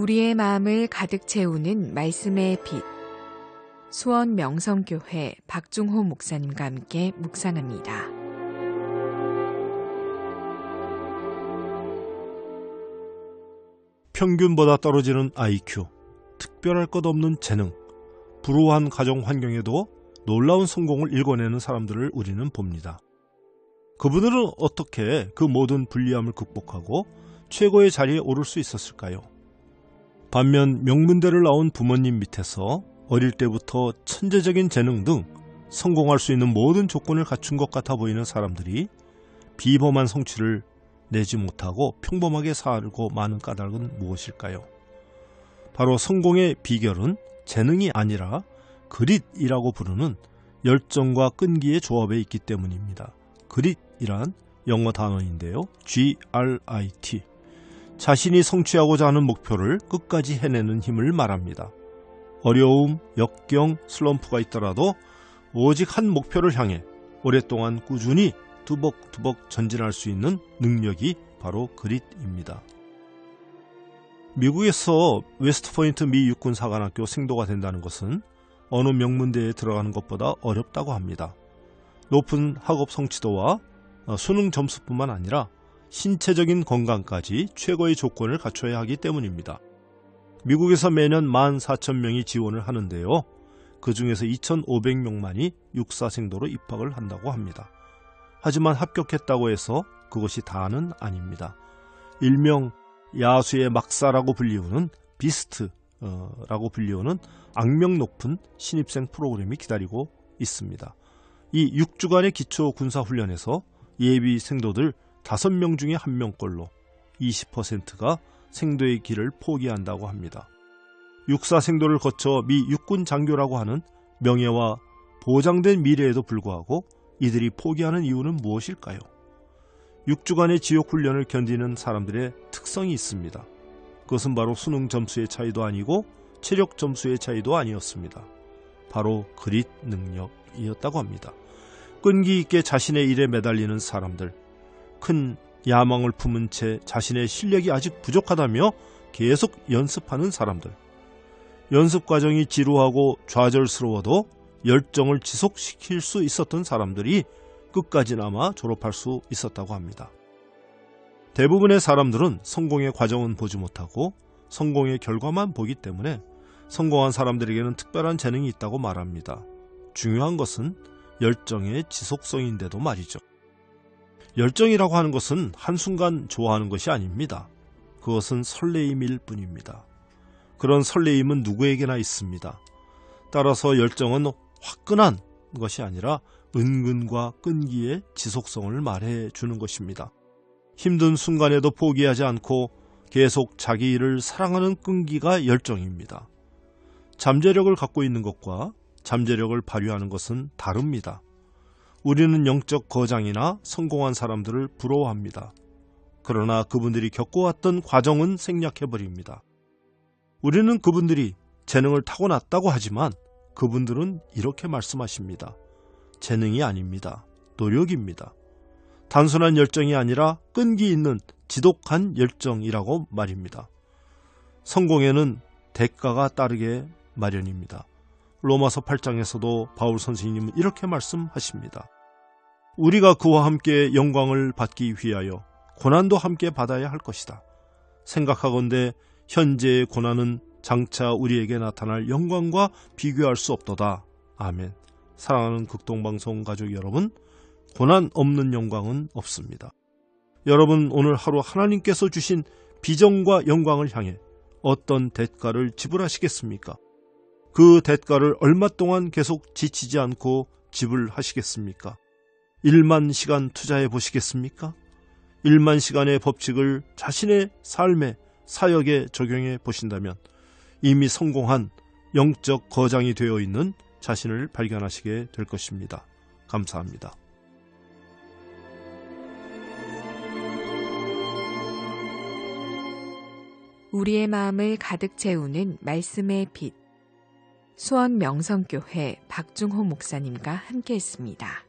우리의 마음을 가득 채우는 말씀의 빛. 수원 명성교회 박중호 목사님과 함께 묵상합니다. 평균보다 떨어지는 IQ, 특별할 것 없는 재능, 불우한 가정 환경에도 놀라운 성공을 일궈내는 사람들을 우리는 봅니다. 그분들은 어떻게 그 모든 불리함을 극복하고 최고의 자리에 오를 수 있었을까요? 반면 명문대를 나온 부모님 밑에서 어릴 때부터 천재적인 재능 등 성공할 수 있는 모든 조건을 갖춘 것 같아 보이는 사람들이 비범한 성취를 내지 못하고 평범하게 살고 마는 까닭은 무엇일까요? 바로 성공의 비결은 재능이 아니라 그릿이라고 부르는 열정과 끈기의 조합에 있기 때문입니다. 그릿이란 영어 단어인데요. Grit. 자신이 성취하고자 하는 목표를 끝까지 해내는 힘을 말합니다. 어려움, 역경, 슬럼프가 있더라도 오직 한 목표를 향해 오랫동안 꾸준히 두벅두벅 전진할 수 있는 능력이 바로 그릿입니다. 미국에서 웨스트포인트 미 육군 사관학교 생도가 된다는 것은 어느 명문대에 들어가는 것보다 어렵다고 합니다. 높은 학업 성취도와 수능 점수뿐만 아니라 신체적인 건강까지 최고의 조건을 갖춰야 하기 때문입니다. 미국에서 매년 14,000명이 지원을 하는데요. 그 중에서 2,500명만이 육사생도로 입학을 한다고 합니다. 하지만 합격했다고 해서 그것이 다는 아닙니다. 일명 야수의 막사라고 불리우는 비스트라고 불리우는 악명 높은 신입생 프로그램이 기다리고 있습니다. 이 6주간의 기초 군사훈련에서 예비 생도들 5명 중에 1명꼴로 20%가 생도의 길을 포기한다고 합니다. 육사 생도를 거쳐 미 육군 장교라고 하는 명예와 보장된 미래에도 불구하고 이들이 포기하는 이유는 무엇일까요? 6주간의 지옥 훈련을 견디는 사람들의 특성이 있습니다. 그것은 바로 수능 점수의 차이도 아니고 체력 점수의 차이도 아니었습니다. 바로 그릿 능력이었다고 합니다. 끈기 있게 자신의 일에 매달리는 사람들, 큰 야망을 품은 채 자신의 실력이 아직 부족하다며 계속 연습하는 사람들, 연습 과정이 지루하고 좌절스러워도 열정을 지속시킬 수 있었던 사람들이 끝까지나마 졸업할 수 있었다고 합니다. 대부분의 사람들은 성공의 과정은 보지 못하고 성공의 결과만 보기 때문에 성공한 사람들에게는 특별한 재능이 있다고 말합니다. 중요한 것은 열정의 지속성인데도 말이죠. 열정이라고 하는 것은 한순간 좋아하는 것이 아닙니다. 그것은 설레임일 뿐입니다. 그런 설레임은 누구에게나 있습니다. 따라서 열정은 화끈한 것이 아니라 은근과 끈기의 지속성을 말해주는 것입니다. 힘든 순간에도 포기하지 않고 계속 자기 일을 사랑하는 끈기가 열정입니다. 잠재력을 갖고 있는 것과 잠재력을 발휘하는 것은 다릅니다. 우리는 영적 거장이나 성공한 사람들을 부러워합니다. 그러나 그분들이 겪어왔던 과정은 생략해버립니다. 우리는 그분들이 재능을 타고났다고 하지만 그분들은 이렇게 말씀하십니다. 재능이 아닙니다. 노력입니다. 단순한 열정이 아니라 끈기 있는 지독한 열정이라고 말입니다. 성공에는 대가가 따르게 마련입니다. 로마서 8장에서도 바울 선생님은 이렇게 말씀하십니다. 우리가 그와 함께 영광을 받기 위하여 고난도 함께 받아야 할 것이다. 생각하건대 현재의 고난은 장차 우리에게 나타날 영광과 비교할 수 없도다. 아멘. 사랑하는 극동방송 가족 여러분, 고난 없는 영광은 없습니다. 여러분, 오늘 하루 하나님께서 주신 비전과 영광을 향해 어떤 대가를 지불하시겠습니까? 그 대가를 얼마 동안 계속 지치지 않고 지불하시겠습니까? 1만 시간 투자해 보시겠습니까? 1만 시간의 법칙을 자신의 삶에 사역에 적용해 보신다면 이미 성공한 영적 거장이 되어 있는 자신을 발견하시게 될 것입니다. 감사합니다. 우리의 마음을 가득 채우는 말씀의 빛. 수원 명성교회 박중호 목사님과 함께했습니다.